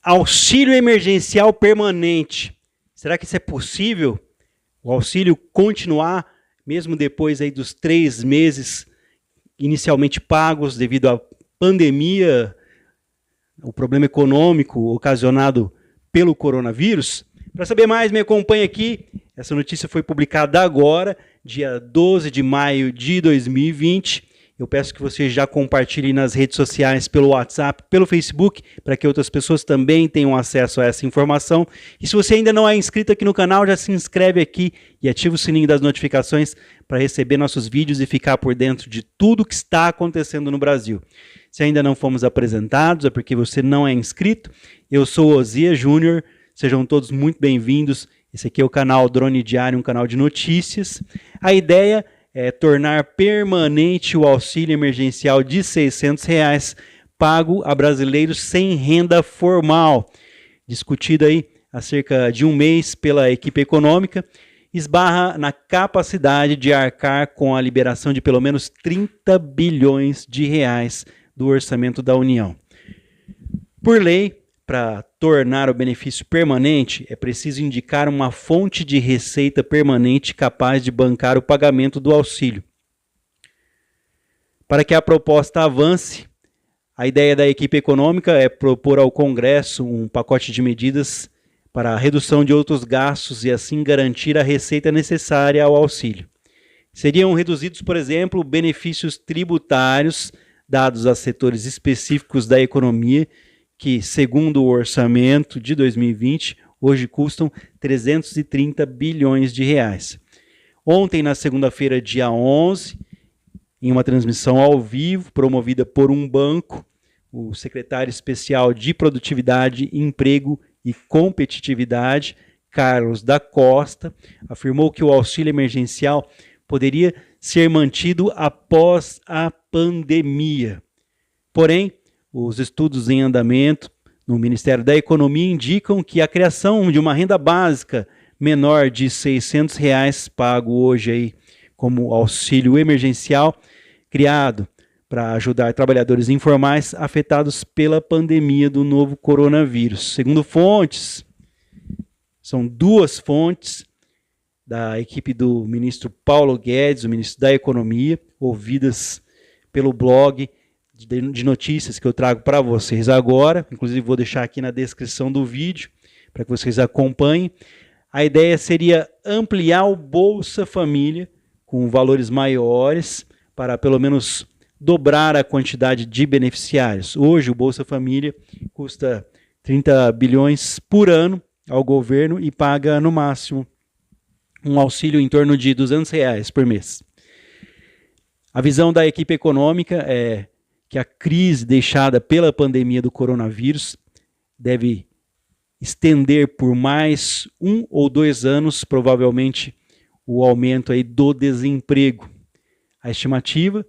Auxílio emergencial permanente. Será que isso é possível? O auxílio continuar, mesmo depois aí dos 3 meses inicialmente pagos devido à pandemia, o problema econômico ocasionado pelo coronavírus? Para saber mais, me acompanhe aqui. Essa notícia foi publicada agora, dia 12 de maio de 2020. Eu peço que você já compartilhe nas redes sociais, pelo WhatsApp, pelo Facebook, para que outras pessoas também tenham acesso a essa informação. E se você ainda não é inscrito aqui no canal, já se inscreve aqui e ativa o sininho das notificações para receber nossos vídeos e ficar por dentro de tudo que está acontecendo no Brasil. Se ainda não fomos apresentados, é porque você não é inscrito. Eu sou Osias Júnior, sejam todos muito bem-vindos. Esse aqui é o canal Drone Diário, um canal de notícias. A ideia é tornar permanente o auxílio emergencial de R$ 600 pago a brasileiros sem renda formal. Discutido aí há cerca de um mês pela equipe econômica, esbarra na capacidade de arcar com a liberação de pelo menos 30 bilhões de reais do orçamento da União. Por lei, para tornar o benefício permanente, é preciso indicar uma fonte de receita permanente capaz de bancar o pagamento do auxílio. Para que a proposta avance, a ideia da equipe econômica é propor ao Congresso um pacote de medidas para a redução de outros gastos e assim garantir a receita necessária ao auxílio. Seriam reduzidos, por exemplo, benefícios tributários dados a setores específicos da economia que, segundo o orçamento de 2020, hoje custam 330 bilhões de reais. Ontem, na segunda-feira, dia 11, em uma transmissão ao vivo, promovida por um banco, o secretário especial de Produtividade, Emprego e Competitividade, Carlos da Costa, afirmou que o auxílio emergencial poderia ser mantido após a pandemia. Porém, os estudos em andamento no Ministério da Economia indicam que a criação de uma renda básica menor de R$ 600 pago hoje aí como auxílio emergencial, criado para ajudar trabalhadores informais afetados pela pandemia do novo coronavírus. Segundo fontes, são 2 fontes da equipe do ministro Paulo Guedes, o ministro da Economia, ouvidas pelo blog de notícias que eu trago para vocês agora, inclusive vou deixar aqui na descrição do vídeo, para que vocês acompanhem. A ideia seria ampliar o Bolsa Família com valores maiores, para pelo menos dobrar a quantidade de beneficiários. Hoje o Bolsa Família custa 30 bilhões por ano ao governo e paga no máximo um auxílio em torno de R$ 200 por mês. A visão da equipe econômica é que a crise deixada pela pandemia do coronavírus deve estender por mais 1 ou 2 anos, provavelmente, o aumento aí do desemprego. A estimativa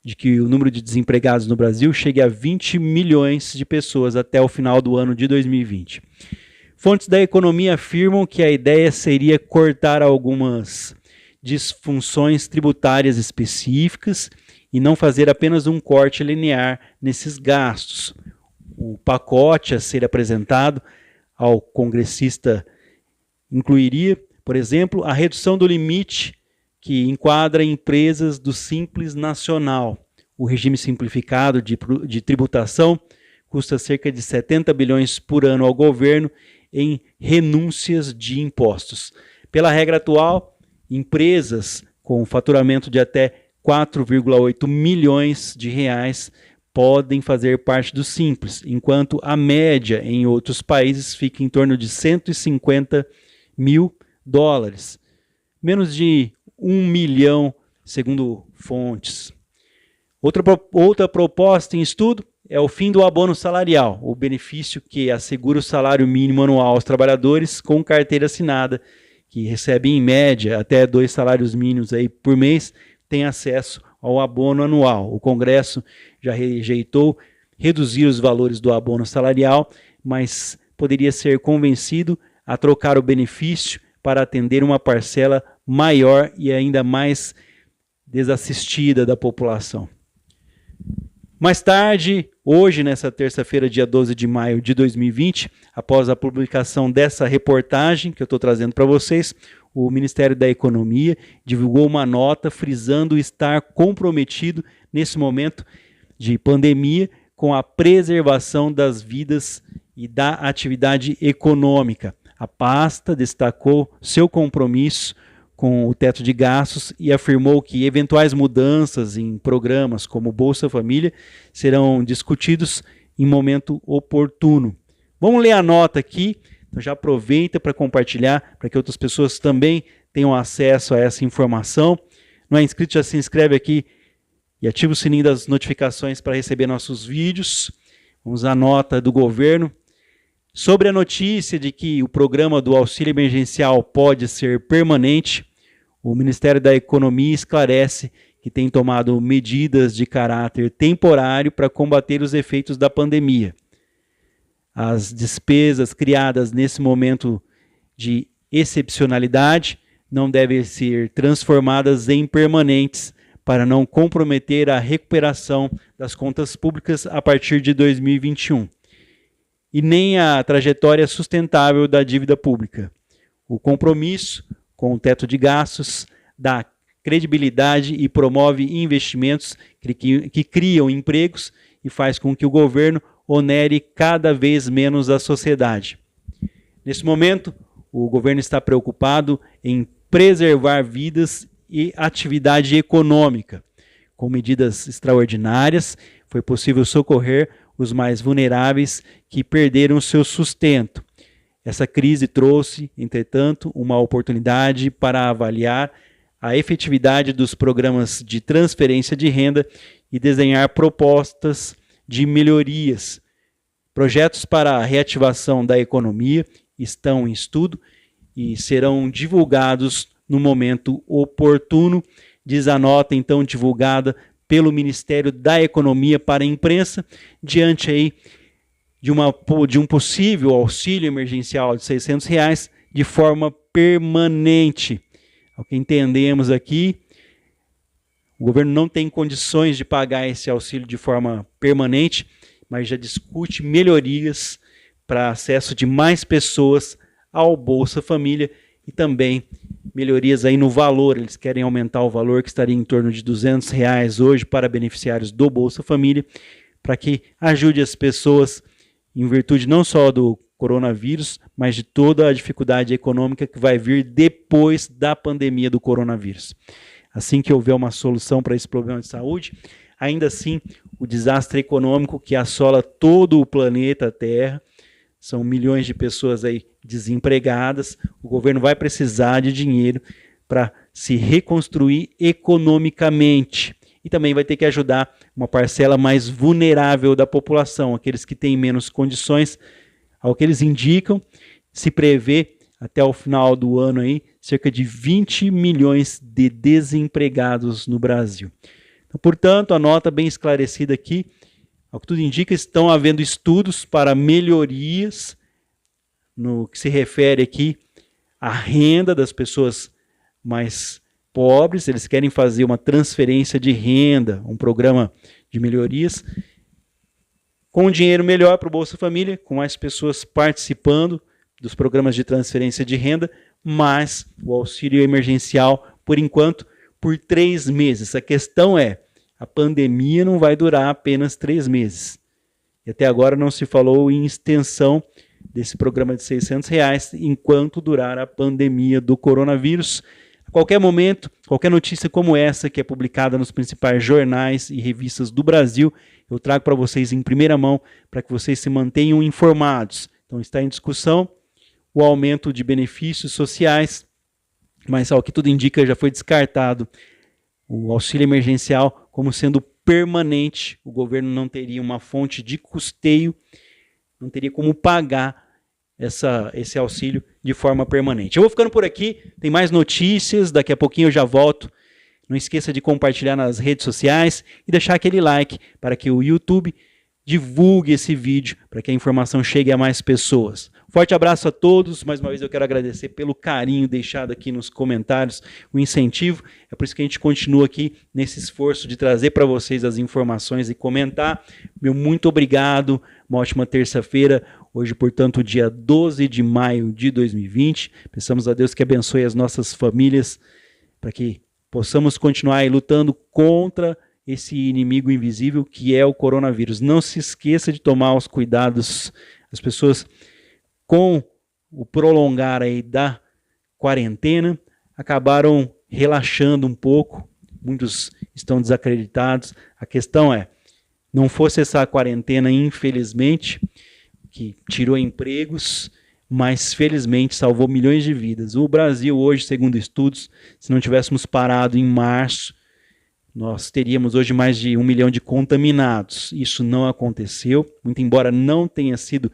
de que o número de desempregados no Brasil chegue a 20 milhões de pessoas até o final do ano de 2020. Fontes da economia afirmam que a ideia seria cortar algumas disfunções tributárias específicas e não fazer apenas um corte linear nesses gastos. O pacote a ser apresentado ao congressista incluiria, por exemplo, a redução do limite que enquadra empresas do Simples Nacional. O regime simplificado de tributação custa cerca de 70 bilhões por ano ao governo em renúncias de impostos. Pela regra atual, empresas com faturamento de até 4,8 milhões de reais podem fazer parte do Simples, enquanto a média em outros países fica em torno de 150 mil dólares. Menos de 1 milhão, segundo fontes. Outra proposta em estudo é o fim do abono salarial, o benefício que assegura o salário mínimo anual aos trabalhadores com carteira assinada, que recebem em média até 2 salários mínimos aí por mês, tem acesso ao abono anual. O Congresso já rejeitou reduzir os valores do abono salarial, mas poderia ser convencido a trocar o benefício para atender uma parcela maior e ainda mais desassistida da população. Mais tarde, hoje, nessa terça-feira, dia 12 de maio de 2020, após a publicação dessa reportagem que eu estou trazendo para vocês, o Ministério da Economia divulgou uma nota frisando estar comprometido nesse momento de pandemia com a preservação das vidas e da atividade econômica. A pasta destacou seu compromisso com o teto de gastos e afirmou que eventuais mudanças em programas como Bolsa Família serão discutidos em momento oportuno. Vamos ler a nota aqui, então já aproveita para compartilhar, para que outras pessoas também tenham acesso a essa informação. Não é inscrito, já se inscreve aqui e ativa o sininho das notificações para receber nossos vídeos. Vamos à nota do governo. Sobre a notícia de que o programa do auxílio emergencial pode ser permanente, o Ministério da Economia esclarece que tem tomado medidas de caráter temporário para combater os efeitos da pandemia. As despesas criadas nesse momento de excepcionalidade não devem ser transformadas em permanentes para não comprometer a recuperação das contas públicas a partir de 2021 e nem a trajetória sustentável da dívida pública. O compromisso com o teto de gastos dá credibilidade e promove investimentos que criam empregos e faz com que o governo onere cada vez menos a sociedade. Nesse momento, o governo está preocupado em preservar vidas e atividade econômica. Com medidas extraordinárias, foi possível socorrer os mais vulneráveis que perderam seu sustento. Essa crise trouxe, entretanto, uma oportunidade para avaliar a efetividade dos programas de transferência de renda e desenhar propostas de melhorias. Projetos para a reativação da economia estão em estudo e serão divulgados no momento oportuno, diz a nota então divulgada pelo Ministério da Economia para a imprensa, diante aí de um possível auxílio emergencial de R$600 de forma permanente. Ao que entendemos aqui, o governo não tem condições de pagar esse auxílio de forma permanente, mas já discute melhorias para acesso de mais pessoas ao Bolsa Família e também melhorias aí no valor. Eles querem aumentar o valor, que estaria em torno de R$200 hoje para beneficiários do Bolsa Família, para que ajude as pessoas em virtude não só do coronavírus, mas de toda a dificuldade econômica que vai vir depois da pandemia do coronavírus. Assim que houver uma solução para esse problema de saúde, ainda assim, o desastre econômico que assola todo o planeta Terra, são milhões de pessoas aí desempregadas, o governo vai precisar de dinheiro para se reconstruir economicamente. E também vai ter que ajudar uma parcela mais vulnerável da população, aqueles que têm menos condições. Ao que eles indicam, se prevê até o final do ano aí, cerca de 20 milhões de desempregados no Brasil. Então, portanto, a nota bem esclarecida aqui, ao que tudo indica, estão havendo estudos para melhorias no que se refere aqui à renda das pessoas mais pobres. Eles querem fazer uma transferência de renda, um programa de melhorias, com um dinheiro melhor para o Bolsa Família, com mais pessoas participando dos programas de transferência de renda, mas o auxílio emergencial, por enquanto, por 3 meses. A questão é, a pandemia não vai durar apenas 3 meses. E até agora não se falou em extensão desse programa de R$600 enquanto durar a pandemia do coronavírus. A qualquer momento, qualquer notícia como essa, que é publicada nos principais jornais e revistas do Brasil, eu trago para vocês em primeira mão, para que vocês se mantenham informados. Então está em discussão o aumento de benefícios sociais, mas ao que tudo indica já foi descartado o auxílio emergencial como sendo permanente. O governo não teria uma fonte de custeio, não teria como pagar esse auxílio de forma permanente. Eu vou ficando por aqui, tem mais notícias, daqui a pouquinho eu já volto. Não esqueça de compartilhar nas redes sociais e deixar aquele like para que o YouTube divulgue esse vídeo, para que a informação chegue a mais pessoas. Forte abraço a todos. Mais uma vez eu quero agradecer pelo carinho deixado aqui nos comentários, o incentivo. É por isso que a gente continua aqui nesse esforço de trazer para vocês as informações e comentar. Meu muito obrigado. Uma ótima terça-feira. Hoje, portanto, dia 12 de maio de 2020. Peçamos a Deus que abençoe as nossas famílias para que possamos continuar aí lutando contra esse inimigo invisível que é o coronavírus. Não se esqueça de tomar os cuidados. As pessoas, com o prolongar aí da quarentena, acabaram relaxando um pouco. Muitos estão desacreditados. A questão é, não fosse essa quarentena, infelizmente, que tirou empregos, mas felizmente salvou milhões de vidas. O Brasil hoje, segundo estudos, se não tivéssemos parado em março, nós teríamos hoje mais de 1 milhão de contaminados. Isso não aconteceu, muito embora não tenha sido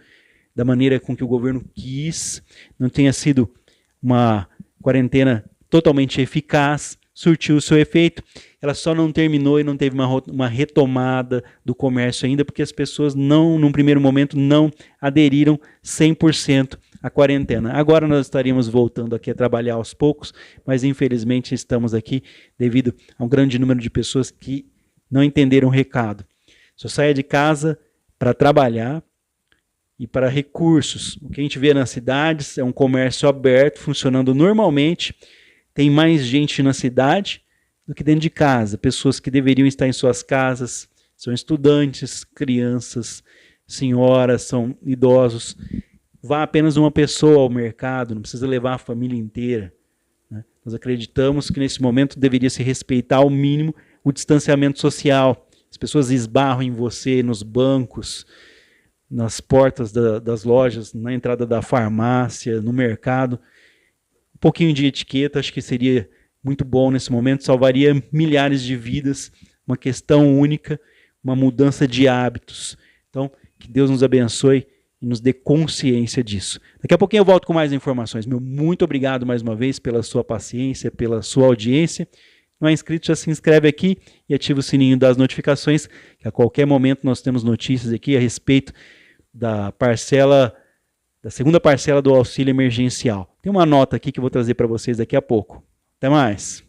da maneira com que o governo quis, não tenha sido uma quarentena totalmente eficaz, surtiu o seu efeito. Ela só não terminou e não teve uma retomada do comércio ainda, porque as pessoas não, num primeiro momento, não aderiram 100% à quarentena. Agora nós estaríamos voltando aqui a trabalhar aos poucos, mas infelizmente estamos aqui devido a um grande número de pessoas que não entenderam o recado. Só saia de casa para trabalhar e para recursos. O que a gente vê nas cidades é um comércio aberto, funcionando normalmente. Tem mais gente na cidade do que dentro de casa. Pessoas que deveriam estar em suas casas, são estudantes, crianças, senhoras, são idosos. Vá apenas uma pessoa ao mercado, não precisa levar a família inteira. Né? Nós acreditamos que nesse momento deveria se respeitar ao mínimo o distanciamento social. As pessoas esbarram em você nos bancos, nas portas das lojas, na entrada da farmácia, no mercado. Um pouquinho de etiqueta, acho que seria muito bom nesse momento, salvaria milhares de vidas, uma questão única, uma mudança de hábitos. Então, que Deus nos abençoe e nos dê consciência disso. Daqui a pouquinho eu volto com mais informações. Meu muito obrigado mais uma vez pela sua paciência, pela sua audiência. Não é inscrito, já se inscreve aqui e ativa o sininho das notificações, que a qualquer momento nós temos notícias aqui a respeito da segunda parcela do auxílio emergencial. Tem uma nota aqui que eu vou trazer para vocês daqui a pouco. Até mais!